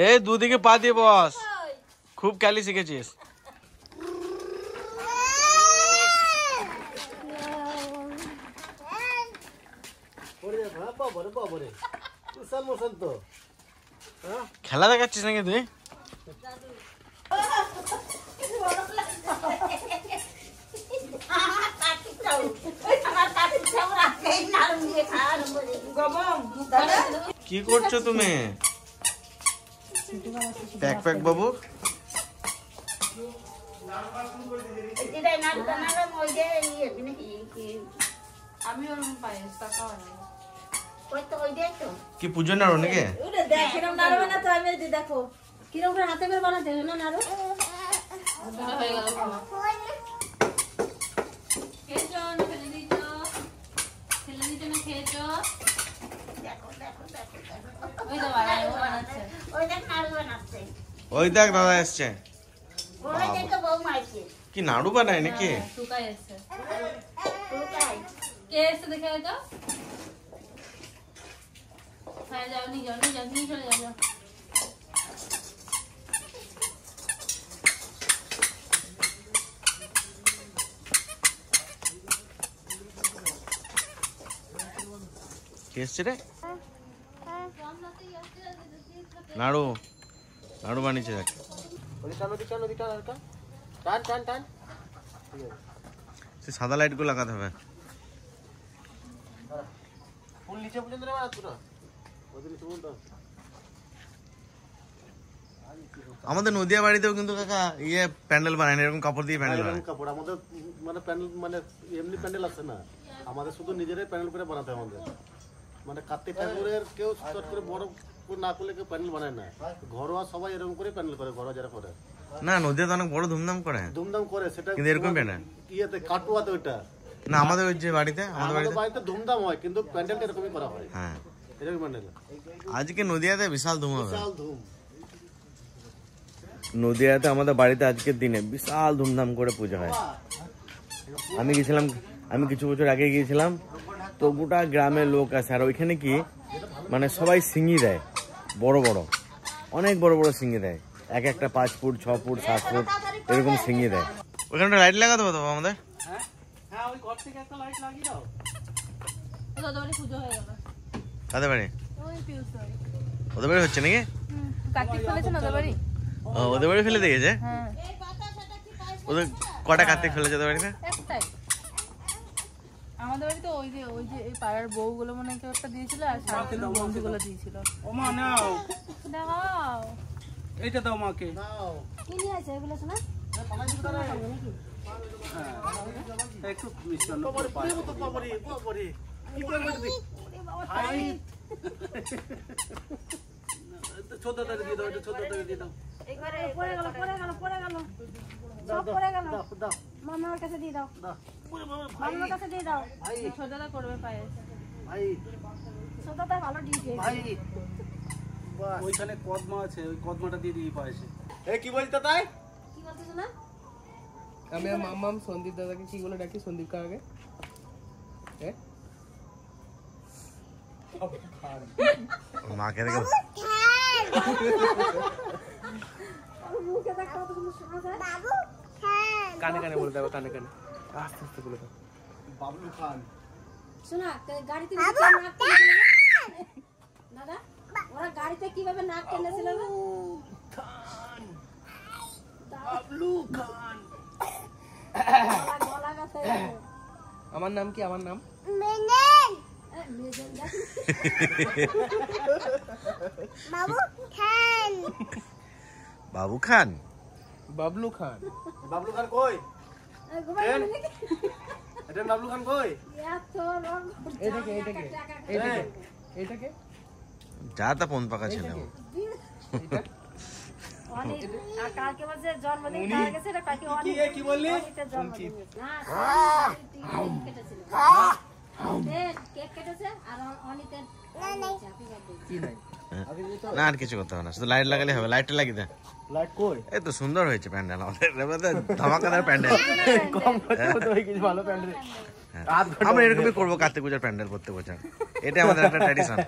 এই দুদিকে পা দিয়ে বস, খুব ক্যালি শিখেছিস। খেলা দেখাচ্ছিস নাকি তুই? কি করছো তুমি? প্যাক প্যাক বাবু, কি পুজো নাড়ু নাকি? দেখো কিরকম হাতে করে বানাতে না নাড়ু। ওই দেখ দাদা এসছে। কি নাড়ু বানায় নাকি? কে এসছে রে? নাড়ু নাড়ু বানিয়েছে দেখ। সাদা লাইট গুলো লাগাতে হবে। আমাদের নদিয়া বাড়িতেও কিন্তু কাকা ইয়ে প্যান্ডেল বানায় না, এরকম কাপড় দিয়ে প্যান্ডেল বানায়। কাপড় আমাদের মানে প্যান্ডেল মানে এমনি প্যান্ডেল আছে না, আমাদের শুধু নিজেরাই প্যান্ডেল করে বানাতে হয়। আমাদের মানে কার্তিক ঠাকুরের কেউ চট করে বড় না করলে কেউ প্যান্ডেল বানায় না, ঘরোয়া সবাই এরকম করে প্যান্ডেল করে, ঘরোয়া যারা করে। না নদিয়াতে অনেক বড় ধুমধাম করে, ধুমধাম করে সেটা কিন্তু এরকম প্যান্ডেল ইয়েতে কাটুয়াতে ওইটা না। আমাদের ওই যে বাড়িতে, আমাদের বাড়িতে ধুমধাম হয় কিন্তু প্যান্ডেলটা এরকমই করা হয়। হ্যাঁ এরকম প্যান্ডেল আজকে নদিয়াতে বিশাল ধুম হবে। বিশাল ধুম নদিয়াতে আমাদের বাড়িতে আজকের দিনে বিশাল ধুমধাম করে পূজা হয়। আমি গেছিলাম, আমি কিছু বছর আগে গিয়েছিলাম, তো গোটা গ্রামের লোক আছে। আর ওইখানে কি মানে সবাই সিঙ্গি দেয়, বড় বড় অনেক বড় বড় সিঙ্গি দেয়, এক একটা 5 ফুট 6 ফুট 7 ফুট এরকম সিঙ্গি দেয়। ওখানে লাইট লাগাতে হবে তো আমাদের। কাদের বাড়ি? ওদের বাড়ি হচ্ছে নাকি? ওদের বাড়ি ফেলে দিয়েছে। ওদের কটা কার্তিক ফেলেছে ওদের বাড়িতে? আমাদের বাড়িতে ওই যে এই পাড়ার বউগুলো মনে হয় একটা দিয়েছিল, আর সাথে বন্ধুগুলো দিয়েছিল। ও মা নাও, দেখাও এইটা দাও মাকে। কি নিয়ে আছে এগুলো শোনা? একটু মিষ্টান্ন ছোট দাঁড়িয়ে দিয়ে দাও, এটা ছোট দাঁড়িয়ে দিয়ে দাও। পড়ে গেল মামার কাছে দিয়ে দাও, মামার কাছে দিয়ে দাও। ছোটটা করবে পায়ে, ছোটটা ভালো ডিউটি। ওইখানে কদমা আছে, ওই কদমাটা দিয়ে দিই পায়েছে। কি বলতো তাই? কি বলতেছ না? আমি মামাম সন্দীপ দাদাকে কি বলে ডাকি? সন্দীপ কাকে? মাকে দেখে কানে কানে বলে দেবো, কানে কানে আস্তে আস্তে বলে দাও। বাবলু খান। শোনা গাড়িতে দাদা, ওরা গাড়িতে কিভাবে নাক টেনেছিল? বাবলু খান। আমার নাম কি? আমার নাম বাবু খান। বাবু খান, বাবলু খান। বাবলু খান কই? এটা বাবলু খান কই? এইটাকে এইটাকে এইটাকে এইটাকে যা তা ফোন পাকা ছিল। কালকে বলছে জন্মদিন পাওয়া গেছে, এটা কালকে অনেক কি বললি? কেক কেটেছে আর অনিতের কি নাই না, আর কিছু করতে হবে না, শুধু লাইট লাগালে হবে। লাইটটা লাগিয়ে দে। লাইট কই? এই তো সুন্দর হয়েছে প্যান্ডেল আমাদের, ধামাকাদার প্যান্ডেল। কম করতে হয়ে গেছে, ভালো প্যান্ডেল। আমরা এরকমই করবো কার্তিক পূজার প্যান্ডেল প্রত্যেক বছর, এটা আমাদের একটা ট্র্যাডিশন।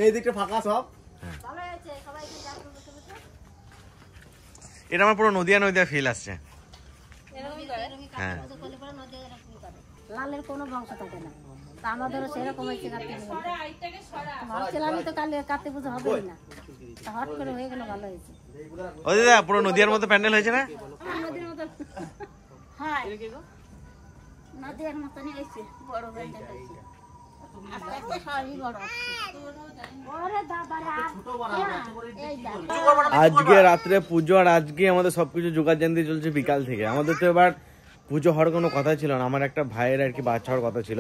এই দিকটা ফাঁকা সব। ভালো হয়েছে, সবাই এখানে যাবে বসে বসে। এটা আমার পুরো নদিয়া নদিয়া ফিল আসছে। এরকমই কার্তিক পুজো করলে পরে নদী এরকম করে। লালের কোনো বংশ থাকে না, তা আমাদেরও সেরকম হয়েছে কার্তিক পুজো। ভাবছিলামই তো কার্তিক পুজো হবেই না, তা হট করে হয়ে গেল, ভালো হয়েছে। ও দিদা পুরো নদিয়ার মতো প্যান্ডেল হয়েছে না? নদীর মতো, হ্যাঁ নদীর মতনই হয়েছে, বড় প্যান্ডেল হয়েছে। আস্তে আস্তে সবই বড় হচ্ছে। ওরে বাবারে, এই দেখ। আজকে রাত্রে পুজো, আর আজকে আমাদের সবকিছু জোগাড় জানতে চলছে বিকাল থেকে। আমাদের তো এবার পুজো হওয়ার কোনো কথা ছিল না, আমার একটা ভাইয়ের আর কি বাচ্চা হওয়ার কথা ছিল,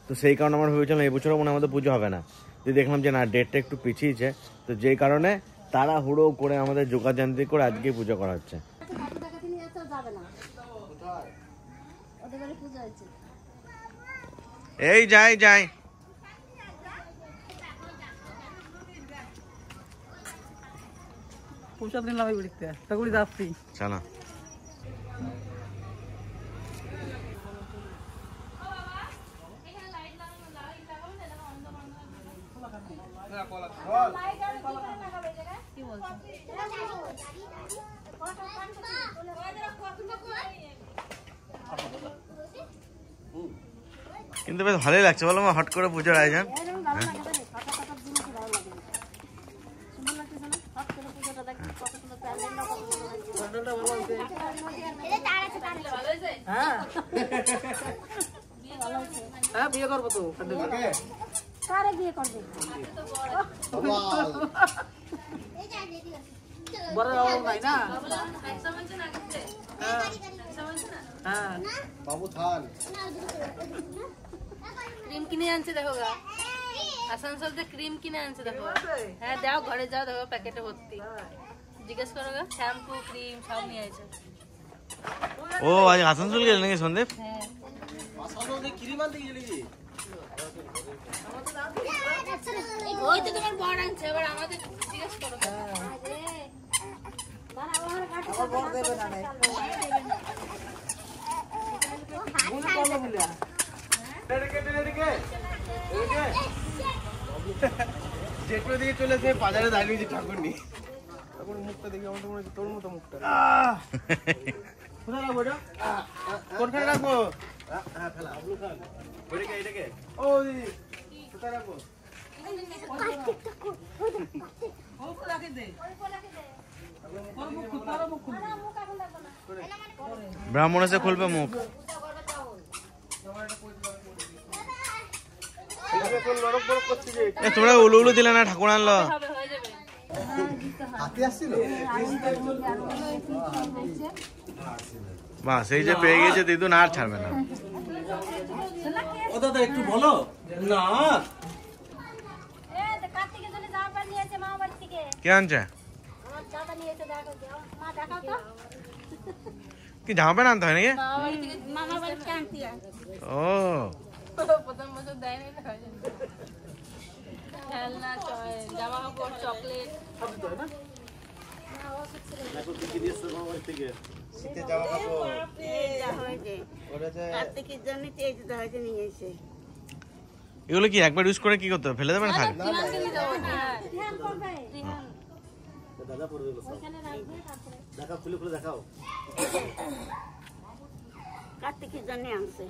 তো সেই কারণে আমরা ভেবেছিলাম এই বছরও মনে হয় আমাদের পুজো হবে না। তো দেখলাম যে না, ডেটটা একটু পিছিয়েছে, তো যেই কারণে তাড়াহুড়ো করে আমাদের জোগাড় জানতে করে আজকে পুজো করা হচ্ছে। এই যাই যাই, প্রসাদ নিলাম এই বাড়িতে, তখন যাচ্ছি। চলো কিন্তু বেশ ভালোই লাগছে বলো, হট করে পুজোর আয়োজন। হ্যাঁ বিয়ে করবো তো। কারে বিয়ে করবে? বড় নাই না। হ্যাঁ বাবু থান ক্রিম কিনে আনছে দেখো গা, আসানসোল থেকে ক্রিম কিনে আনছে দেখো। হ্যাঁ দাও, ঘরে যাও দেখো প্যাকেটে ভর্তি, জিজ্ঞেস করো গা, শ্যাম্পু ক্রিম সব নিয়ে আসছে। ও আজ আসানসোল গেলে নাকি সন্দীপ? হ্যাঁ ওই তো তোমার বড় আনছে, এবার আমাদের জিজ্ঞেস করো। যেটুকু দিকে চলেছে বাজারে দাঁড়িয়ে ঠাকুর নি, তখন মুখটা দেখি আমার মনে হচ্ছে তোর মতো মুখটা। কোথায় রাখবো এটা? কোনখানে রাখবো? এটাকে ও দিদি কোথায় রাখবো? ব্রাহ্মণ এসে খুলবে মুখ। তোমরা উলু উলু দিলে না, ঠাকুর আনলো। বাস এই যে পেয়ে গেছে দিদু, না আর ছাড়বে না। ও দাদা একটু বলো না। কার্তিকের জন্য জামা প্যান্ট নিয়েছে মামা বাড়ি থেকে। কে আনছে? আমার দাদা নিয়েছে, দেখো মা দেখাও তো। কি জামা প্যান্ট আনতে হয় নাকি? মামা বাড়ি থেকে আনতে হয়। ও প্রথম বছর দেয়নি না, খেলনা, জামা কাপড়, চকলেট। এখন কি কিনে এসছে বাবা বাড়ি থেকে? শীতের জামা কাপড় কার্তিকের জন্য এই যে হয়তো নিয়েছে। এগুলো কি একবার ইউজ করে কি করতে হবে? ফেলে দেবেন খালি? দাদা পরে দেবো সব। দেখাও, খুলে খুলে দেখাও। কার্তিকের জন্য আনছে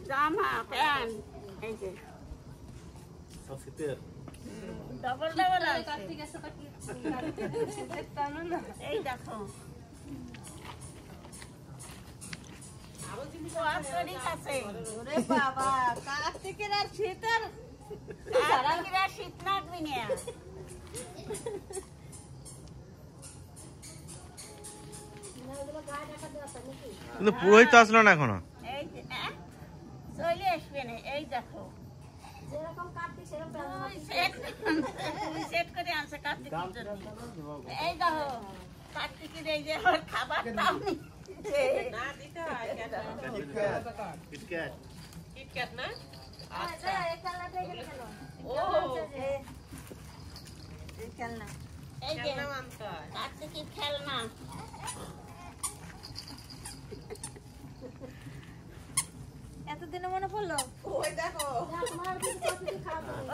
জামা প্যান্ট, এই যে সব শীতের। ডবল ডবল আছে। কার্তিক এসে তো কি শীতের টানো না। এই দেখো ওরে বাবা, কার্তিকের আর শীতের, কার্তিকের আর শীত লাগবে না। কিন্তু পুরোহিত তো আসলো না এখনো। এই যে চলে আসবে না, এই দেখো যেরকম কার্তিক সেরকম সেট করে আনছে কার্তিকের জন্য। এই দেখো কার্তিকের এই যে আমার খাবার দাম না দিতে হয় কেন? কিটক্যাট। কিটক্যাট না? আচ্ছা এই খেলনাটা এখানে কেন? ও এই খেলনা, এই যে কার্তিকের খেলনা।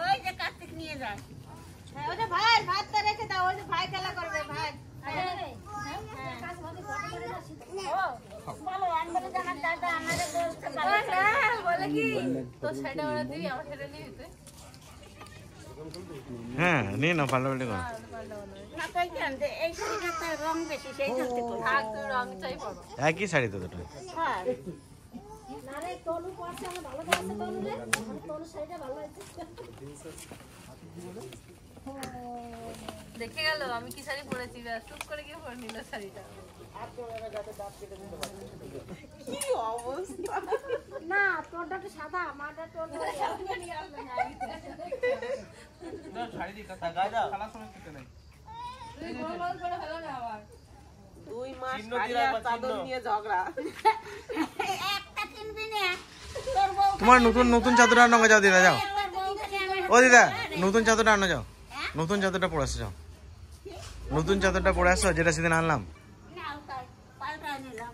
ওই যে কার্তিক নিয়ে যায়। হ্যাঁ, ওটা ভাই ভাতটা রেখে দাও, ওই যে ভাই খেলা করবে ভাই। বলো আনবারে জানার দাদা আমাদের বলতে বলে কি তোর শাড়িটা ওরা দিবি, আমার শাড়িটা নিবি তুই? হ্যাঁ নিয়ে নাও, পাল্টাপাল্টি করো। না তাই কেন যে এই শাড়িটা রং বেশি সেই জন্য থাক, তুই রং চাই পড়ো। একই শাড়ি তো দুটো। হ্যাঁ দেখে গেল আমি কি শাড়ি পরেছি, ব্যাস টুক করে গিয়ে পরে নিল শাড়িটা। না তোরটা তো সাদা, আমারটা তোর শাড়ি দিয়ে কথা গায়ে দাও, খালা সময় কিছু নাই। তুই গোল গোল করে ফেলো না আবার। 2 মাস চিহ্ন শাড়ি দিয়ে আর রাখবা, চাদর চিহ্ন। নিয়ে ঝগড়া। একটা কিনবি না তোর বউ তোমার নতুন চাদরটা আনো যাও দিদা, যাও। তোর বউকে আমি ও দিদা, নতুন চাদরটা আনো যাও। নতুন চাদরটা পরে আসো, যাও। নতুন চাদরটা পরে আসো, যেটা সেদিন আনলাম। নাও তাই পাল্টা নিলাম।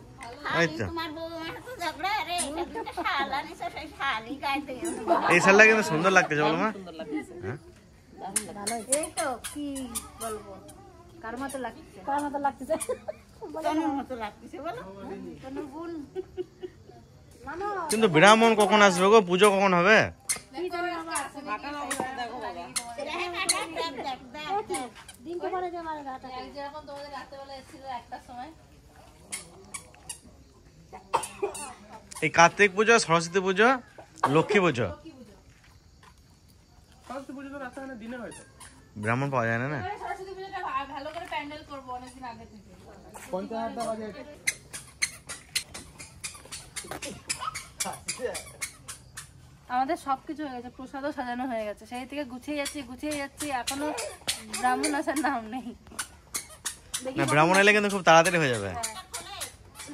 এই তো। তোমার বউ আমার তো ঝগড়া রে, এটা তো শালা নিছে, সেই শালি গাইতে এই শাড়িটা কিন্তু সুন্দর লাগতেছে, বলো মা। সুন্দর লাগছে। হ্যাঁ? এই তো কি বলবো, কার মতো লাগছে, কার মতো লাগতেছে, তনুর মতো লাগতেছে বলো, তনুর বোন। কিন্তু ব্রাহ্মণ কখন আসবে গো? পুজো কখন হবে? যেরকম তোমাদের রাত্রেবেলা এসেছিল একটার সময়। এই কার্তিক পুজো, সরস্বতী পুজো, লক্ষ্মী পুজো, সরস্বতী পুজো তো রাতে দিনে হয় তো। ব্রাহ্মণ পাওয়া যায় না না। এবারে সরস্বতী পুজোটা ভালো করে প্যান্ডেল করবো অনেকদিন আগে থেকে। 50,000 বাজে। আমাদের সবকিছু হয়ে গেছে, প্রসাদও সাজানো হয়ে গেছে, সেই থেকে গুছিয়ে যাচ্ছি, এখনো ব্রাহ্মণ আসার নাম নেই। না, ব্রাহ্মণ এলে কিন্তু খুব তাড়াতাড়ি হয়ে যাবে।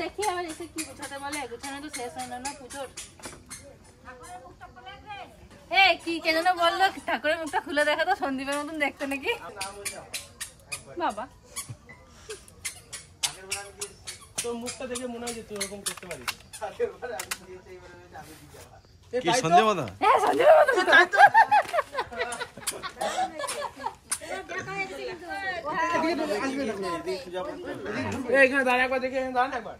দেখি আবার এসে কি গুছাতে বলে, গুছানো তো শেষ হয় না পুজোর। কি কে যেন বললো ঠাকুরের মুখটা খুলে দেখা তো সন্দীপের মতন দেখতে নাকি বাবা। তোর মুখটা দেখে মনে হয় যে তুই এরকম করতে পারিস। কি সন্ধে মতো? হ্যাঁ সন্দীপের মতন তো। এখানে দাঁড়া একবার দেখে, এখানে দাঁড়ান একবার।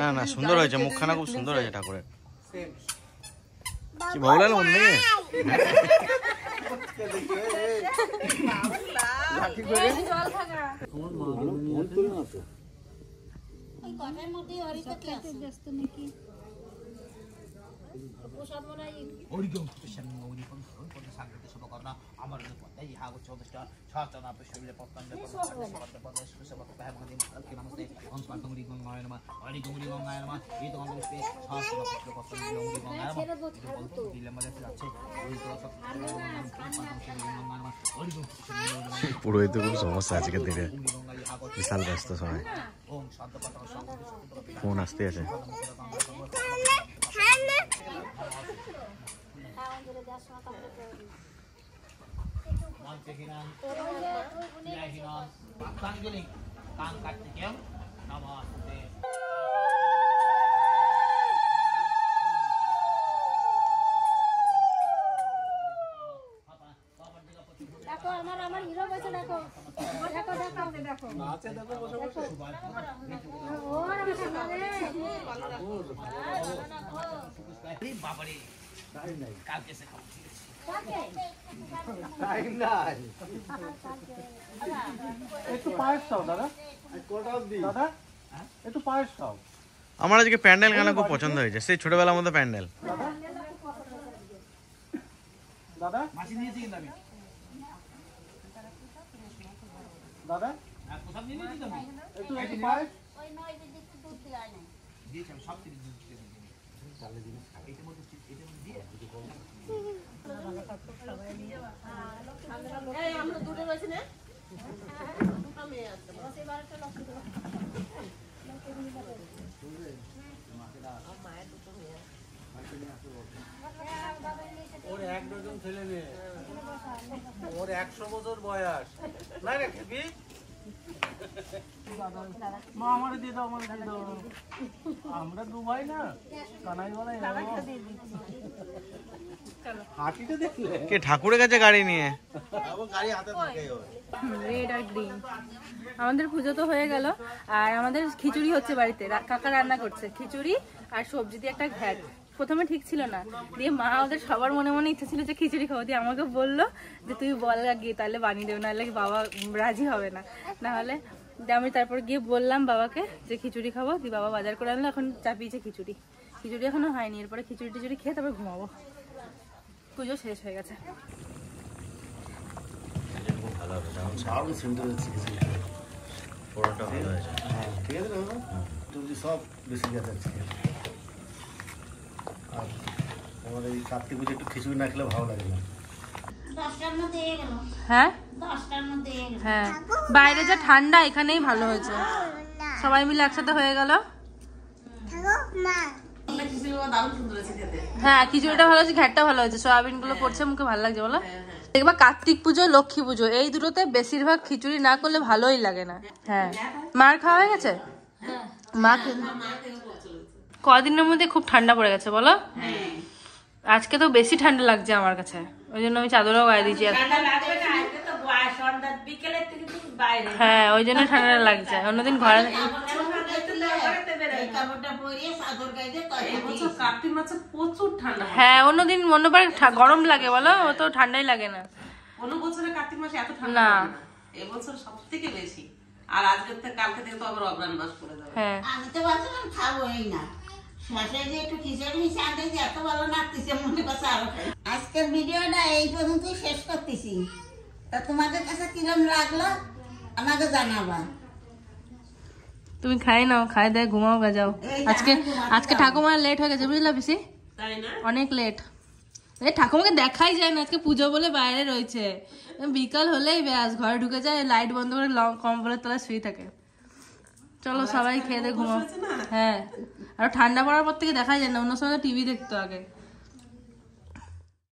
না না, সুন্দর হয়েছে, মুখখানা খুব সুন্দর হয়েছে ঠাকুরের। সেম। কি ভালো লাগলো মন থেকে? জল থাকা কথার মধ্যে হরিতে কি আছে ব্যস্ত নাকি প্রসাদ মনে 어리경 뜻이는 우리 본의 상태에 서거나 아무래도 본데 이하고 저도시다 차잖아 배수를 법단데 법단데 수서 법단 해먹는 그렇게 남았대 언스만 동리 건가야만 어리경 우리 건가야만 이동 한번 스페 차서 법단 우리 건가야만 딜레마를 잡지 우리 또서 어리경 পুরোহিত খুব সমস্যা আজকের দিনে, বিশাল ব্যস্ত সময়, 옹 শান্ত পাতা শান্ত ফোন আসতে আছে। 만세기는 야희는 막상들이 강 같은 경 남았는데 দেখো আমার হিরো বসে দেখো দেখো নাচে দেখো বসে বসে। ওর আমার সামনে বাবারে কালকে সে খাবো টাইম নাই। একটু পায়েস খাও দাদা। দাদা একটু পায়েস খাও। আমার আজকে প্যান্ডেল গানা খুব পছন্দ হয়েছে, সেই ছোটবেলার মতো প্যান্ডেল। দাদা দাদা মাসি নিয়েছি কিন্তু আমি দাদা প্রসাদ নিয়ে নিয়েছি তো আমি একটু একটু পায়েস। ওই নয় দিদি একটু দুধ দিয়ে আয় না দিয়েছি আমি সব কিছু দিয়েছি এইটার মধ্যে দিয়ে আমরা দুটো রয়েছে না, দুটো মেয়ে আছে। ওর 1 ডজন ছেলে মেয়ে, ওর 100 বছর বয়স। না রে খেপি, মা আমারে দিয়ে দাও, আমারে দিয়ে দাও। আমরা দু ভাই না, কানাই বলাই হাঁটিতে দেখলে কে ঠাকুরের কাছে গাড়ি নিয়ে গাড়ি হাতে থাকে রেড আর গ্রিন। আমাদের পুজো তো হয়ে গেল, আর আমাদের খিচুড়ি হচ্ছে বাড়িতে। কাকা রান্না করছে খিচুড়ি আর সবজি দিয়ে একটা ঘ্যাট। প্রথমে ঠিক ছিল না, দিয়ে মা ওদের সবার মনে মনে ইচ্ছা ছিল যে খিচুড়ি খাবো, দিয়ে আমাকে বললো যে তুই বল গিয়ে তাহলে বানিয়ে দেবো, নাহলে বাবা রাজি হবে না। নাহলে আমি তারপর গিয়ে বললাম বাবাকে যে খিচুড়ি খাবো, দিয়ে বাবা বাজার করে আনলো। এখন চাপিয়েছে খিচুড়ি, খিচুড়ি এখনো হয়নি। এরপরে খিচুড়ি টিচুড়ি খেয়ে তারপর ঘুমাবো। পুজো শেষ হয়ে গেছে। দারুণ সিম্পল হচ্ছে পরোটা ভালো হয়েছে। হ্যাঁ ঠিক আছে না তুমি সব বেশি গেছে আজকে। আর আমাদের এই কার্তিক পুজো একটু খিচুড়ি না খেলে ভালো লাগে না। 10টার মধ্যে এ গেল, হ্যাঁ 10টার মধ্যে এ গেল। হ্যাঁ, বাইরে যা ঠান্ডা এখানেই ভালো হয়েছে। সবাই মিলে একসাথে হয়ে গেল। হ্যাঁ খিচুড়িটা ভালো হয়েছে, ঘ্যাটটা ভালো হয়েছে, সয়াবিন গুলো পড়ছে মুখে ভালো লাগছে বলো। দেখবা কার্তিক পুজো লক্ষ্মী পুজো এই দুটোতে বেশিরভাগ খিচুড়ি না করলে ভালোই লাগে না। হ্যাঁ মার খাওয়া হয়ে গেছে? মা কদিনের মধ্যে খুব ঠান্ডা পড়ে গেছে বলো। আজকে তো বেশি ঠান্ডা লাগছে আমার কাছে, ওই জন্য আমি চাদরও গায়ে দিয়েছি। হ্যাঁ ওই জন্য ঠান্ডা লাগছে, অন্যদিন ঘরে। হ্যাঁ অন্যদিন অন্যবার গরম লাগে বলো, ও তো ঠান্ডাই লাগে না। কোনো বছরে কার্তিক মাসে এত ঠান্ডা না, এবছর সব থেকে বেশি। আর আজকের থেকে কালকে থেকে তো আবার অগ্রাণ মাস পড়ে যাবে। হ্যাঁ আমি তো ভাবছিলাম খাবোই না, শেষে যে একটু খিচুড়ি মিশে আনতেছি, এত ভালো লাগতেছে মনে করছে আরো খাই। আজকের ভিডিওটা এই পর্যন্তই শেষ করতেছি। তা তোমাদের কাছে কিরম লাগলো আমাকে জানাবা। তুমি খাই নাও, খাই দেয় ঘুমাও গা যাও। আজকে ঠাকুমার লেট হয়ে গেছে বুঝলা পিসি, তাই না? অনেক লেট। ঠাকুমাকে দেখাই যায় না, আজকে পুজো বলে বাইরে রয়েছে। বিকাল হলেই ব্যাস ঘরে ঢুকে যায়, লাইট বন্ধ করে কম্বলের তলায় শুয়ে থাকে। চলো সবাই খেয়ে দিয়ে ঘুমাও। হ্যাঁ আর ঠান্ডা পড়ার পর থেকে দেখা যায় না, অন্য সময় টিভি দেখতো আগে।